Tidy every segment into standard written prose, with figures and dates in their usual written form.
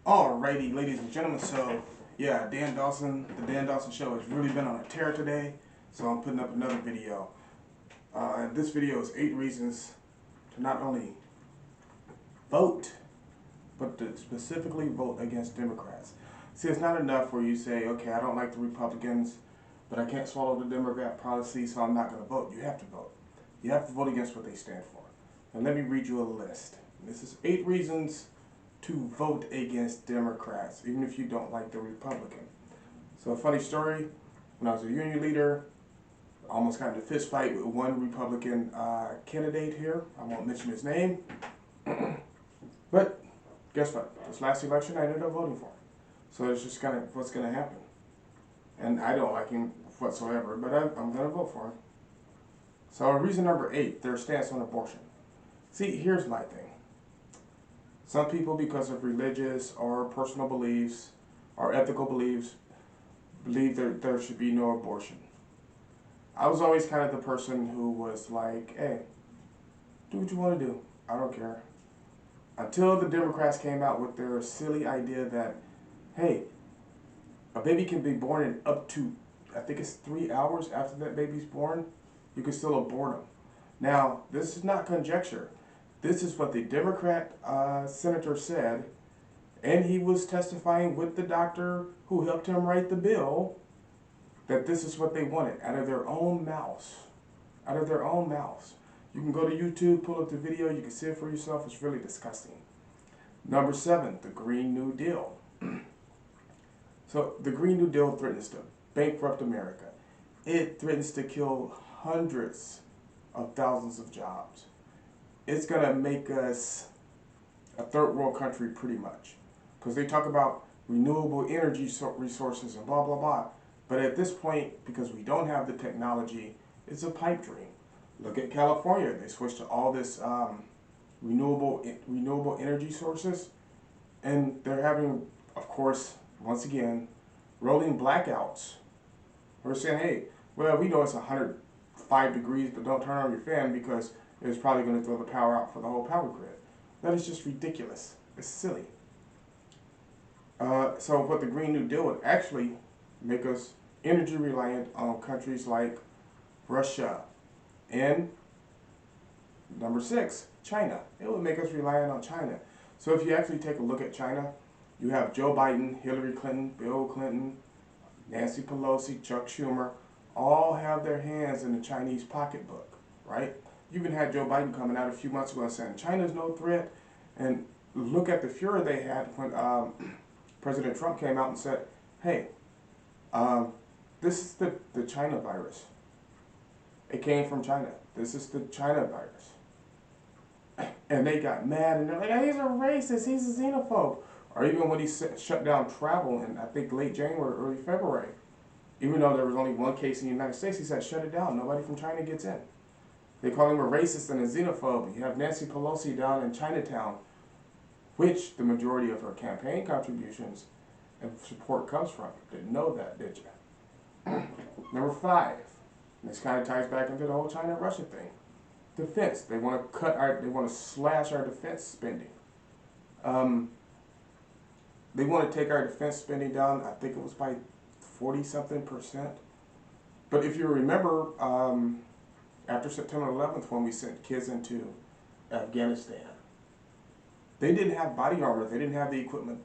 Alrighty, ladies and gentlemen, so yeah, Dan Dawson, the Dan Dawson Show has really been on a tear today, so I'm putting up another video. This video is 8 reasons to not only vote, but to specifically vote against Democrats. See, it's not enough where you say, okay, I don't like the Republicans, but I can't swallow the Democrat policy, so I'm not going to vote. You have to vote. You have to vote against what they stand for. And let me read you a list. This is 8 reasons to vote against Democrats, even if you don't like the Republican. So a funny story, when I was a union leader, I almost got in a fist fight with one Republican candidate here. I won't mention his name. But guess what? This last election, I ended up voting for him. So it's just kind of what's going to happen. And I don't like him whatsoever, but I'm going to vote for him. So reason number 8, their stance on abortion. See, here's my thing. Some people, because of religious or personal beliefs or ethical beliefs, believe there should be no abortion. I was always kind of the person who was like, hey, do what you want to do. I don't care. Until the Democrats came out with their silly idea that, hey, a baby can be born in up to, I think it's 3 hours after that baby's born, you can still abort them. Now, this is not conjecture. This is what the Democrat senator said, and he was testifying with the doctor who helped him write the bill, that this is what they wanted, out of their own mouths. Out of their own mouths. You can go to YouTube, pull up the video, you can see it for yourself. It's really disgusting. Number 7, the Green New Deal. So the Green New Deal threatens to bankrupt America. It threatens to kill hundreds of thousands of jobs. It's going to make us a third world country pretty much. Because they talk about renewable energy resources and blah, blah, blah. But at this point, because we don't have the technology, it's a pipe dream. Look at California. They switched to all this renewable energy sources. And they're having, of course, once again, rolling blackouts. We're saying, hey, well, we know it's 105 degrees, but don't turn on your fan because it's probably going to throw the power out for the whole power grid. That is just ridiculous. It's silly. So what the Green New Deal would actually make us energy reliant on countries like Russia and number 6, China. It would make us reliant on China. So if you actually take a look at China, you have Joe Biden, Hillary Clinton, Bill Clinton, Nancy Pelosi, Chuck Schumer, all have their hands in the Chinese pocketbook, right? You even had Joe Biden coming out a few months ago and saying China's no threat. And look at the furor they had when President Trump came out and said, hey, this is the China virus. It came from China. This is the China virus. And they got mad and they're like, hey, he's a racist, he's a xenophobe. Or even when he shut down travel in, I think, late January, early February. Even though there was only 1 case in the United States, he said, shut it down. Nobody from China gets in. They call him a racist and a xenophobe. You have Nancy Pelosi down in Chinatown, which the majority of her campaign contributions and support comes from. Didn't know that, did you? Number 5. This kind of ties back into the whole China-Russia thing. Defense. They want to slash our defense spending. They want to take our defense spending down, I think it was by 40-something%. But if you remember, after September 11th, when we sent kids into Afghanistan, they didn't have body armor, they didn't have the equipment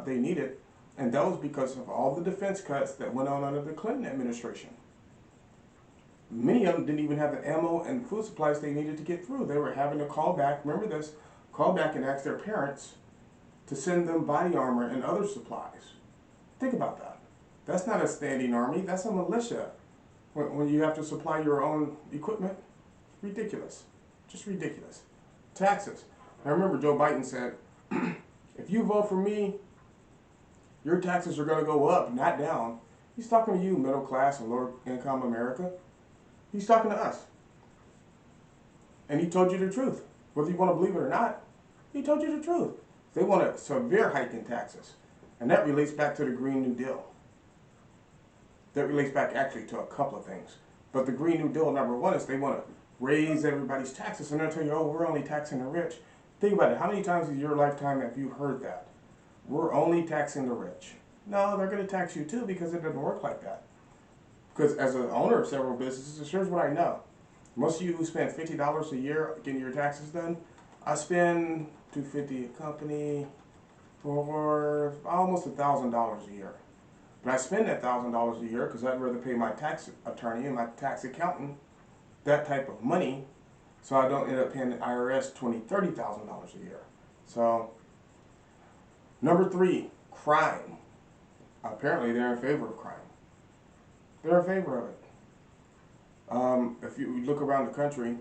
they needed, and that was because of all the defense cuts that went on under the Clinton administration. Many of them didn't even have the ammo and food supplies they needed to get through. They were having to call back, remember this, call back and ask their parents to send them body armor and other supplies. Think about that. That's not a standing army, that's a militia. When you have to supply your own equipment, ridiculous, just ridiculous. Taxes. I remember Joe Biden said, if you vote for me, your taxes are going to go up, not down. He's talking to you, middle class and lower income America. He's talking to us. And he told you the truth. Whether you want to believe it or not, he told you the truth. They want a severe hike in taxes. And that relates back to the Green New Deal. That relates back actually to a couple of things. But the Green New Deal, number 1, is they want to raise everybody's taxes. And they'll tell you, oh, we're only taxing the rich. Think about it. How many times in your lifetime have you heard that? we're only taxing the rich. No, they're going to tax you too because it doesn't work like that. Because as an owner of several businesses, here's what I know. Most of you who spend $50 a year getting your taxes done, I spend $250 a company for almost $1,000 a year. But I spend that $1,000 a year because I'd rather pay my tax attorney and my tax accountant that type of money, so I don't end up paying the IRS $20,000, $30,000 a year. So, number 3, crime. Apparently, they're in favor of crime. They're in favor of it. If you look around the country,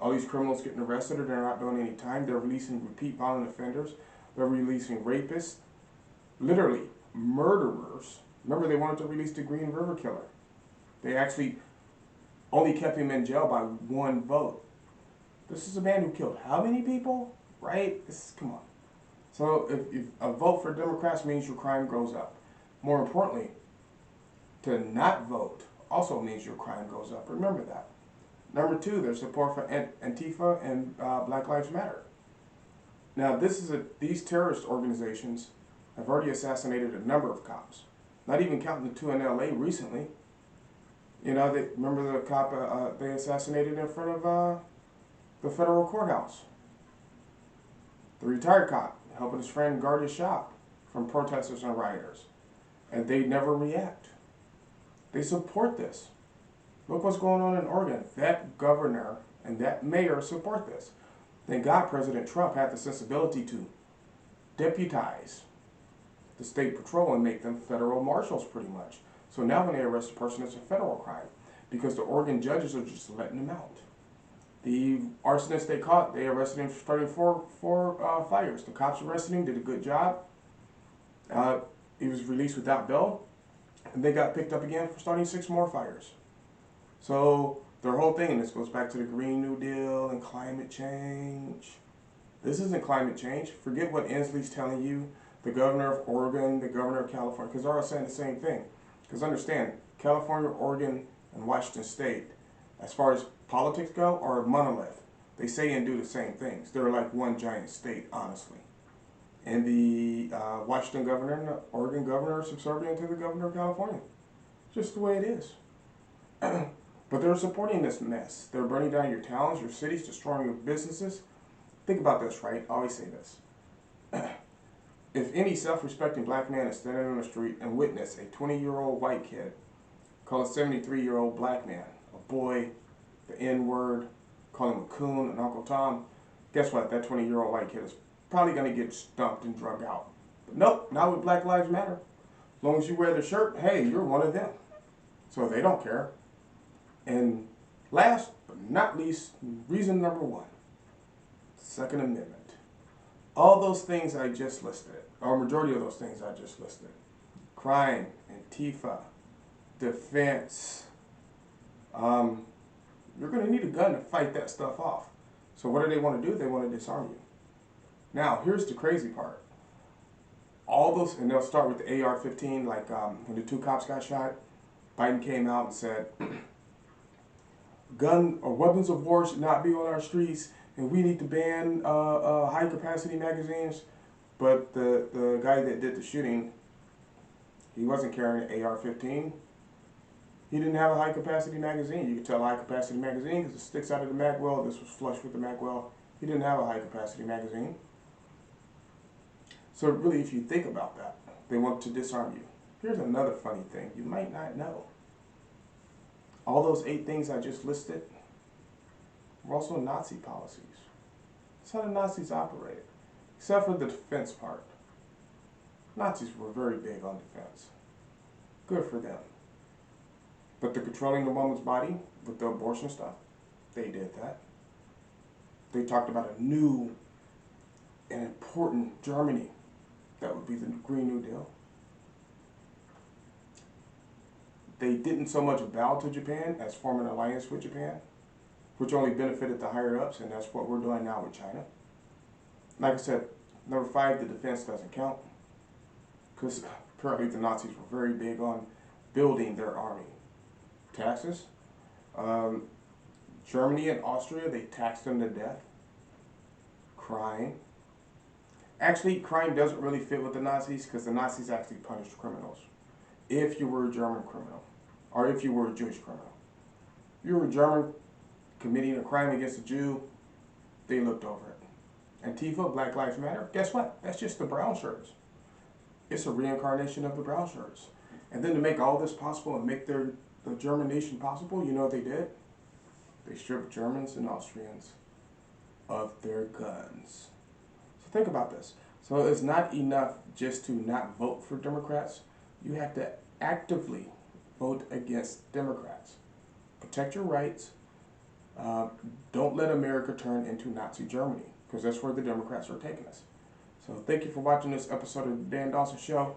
all these criminals getting arrested or they're not doing any time. They're releasing repeat violent offenders. They're releasing rapists, literally murderers. Remember, they wanted to release the Green River Killer. They actually only kept him in jail by 1 vote. This is a man who killed how many people? Right? Come on. So if a vote for Democrats means your crime goes up. More importantly, to not vote also means your crime goes up. Remember that. Number 2, there's support for Antifa and Black Lives Matter. Now, these terrorist organizations have already assassinated a number of cops. Not even counting the 2 in LA recently. You know, remember the cop they assassinated in front of the federal courthouse. The retired cop helping his friend guard his shop from protesters and rioters. And they never react. They support this. Look what's going on in Oregon. That governor and that mayor support this. Thank God President Trump had the sensibility to deputize the state patrol and make them federal marshals pretty much. So now when they arrest a person, it's a federal crime because the Oregon judges are just letting them out. The arsonist they caught, they arrested him for starting four fires. The cops arrested him, did a good job. He was released without bail, and they got picked up again for starting 6 more fires. So their whole thing, and this goes back to the Green New Deal and climate change. This isn't climate change. Forget what Inslee's telling you, the governor of Oregon, the governor of California, because they're all saying the same thing. Because understand, California, Oregon, and Washington State, as far as politics go, are a monolith. They say and do the same things. They're like one giant state, honestly. And the Washington governor and the Oregon governor are subservient to the governor of California. Just the way it is. But they're supporting this mess. They're burning down your towns, your cities, destroying your businesses. Think about this, right? I always say this. If any self-respecting black man is standing on the street and witness a 20-year-old white kid call a 73-year-old black man a boy, the N-word, call him a coon, an Uncle Tom, guess what? That 20-year-old white kid is probably going to get stumped and drugged out. But nope, not with Black Lives Matter. As long as you wear the shirt, hey, you're one of them. So they don't care. And last but not least, reason number 1, Second Amendment. All those things I just listed, or majority of those things I just listed, crime, Antifa, defense, you're going to need a gun to fight that stuff off. So what do they want to do? They want to disarm you. Now, here's the crazy part. All those, and they'll start with the AR-15, like when the 2 cops got shot, Biden came out and said, gun or weapons of war should not be on our streets, and we need to ban high-capacity magazines. But the guy that did the shooting, he wasn't carrying an AR-15. He didn't have a high-capacity magazine. You can tell a high-capacity magazine because it sticks out of the mag well. This was flush with the mag well. He didn't have a high-capacity magazine. So really, if you think about that, they want to disarm you. Here's another funny thing you might not know. All those 8 things I just listed were also Nazi policies. That's how the Nazis operated, except for the defense part. Nazis were very big on defense. Good for them. But the controlling the woman's body with the abortion stuff, they did that. They talked about a new and important Germany. That would be the Green New Deal. They didn't so much bow to Japan as form an alliance with Japan, which only benefited the higher-ups, and that's what we're doing now with China. Like I said, number 5, the defense doesn't count, because apparently the Nazis were very big on building their army. Taxes. Germany and Austria, they taxed them to death. Crime. Actually, crime doesn't really fit with the Nazis because the Nazis actually punished criminals. If you were a German criminal, or if you were a Jewish criminal, if you were a German committing a crime against a Jew, they looked over it. Antifa, Black Lives Matter, guess what? That's just the brown shirts. It's a reincarnation of the brown shirts. And then to make all this possible and make the German nation possible, you know what they did? They stripped Germans and Austrians of their guns. So think about this. So it's not enough just to not vote for Democrats. You have to actively vote against Democrats. Protect your rights. Don't let America turn into Nazi Germany, because that's where the Democrats are taking us. So thank you for watching this episode of the Dan Dawson Show.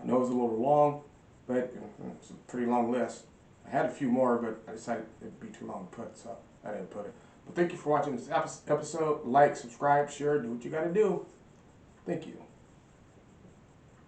I know it was a little long, but it's a pretty long list. I had a few more, but I decided it'd be too long to put, so I didn't put it. But thank you for watching this episode. Like, subscribe, share, do what you got to do. Thank you.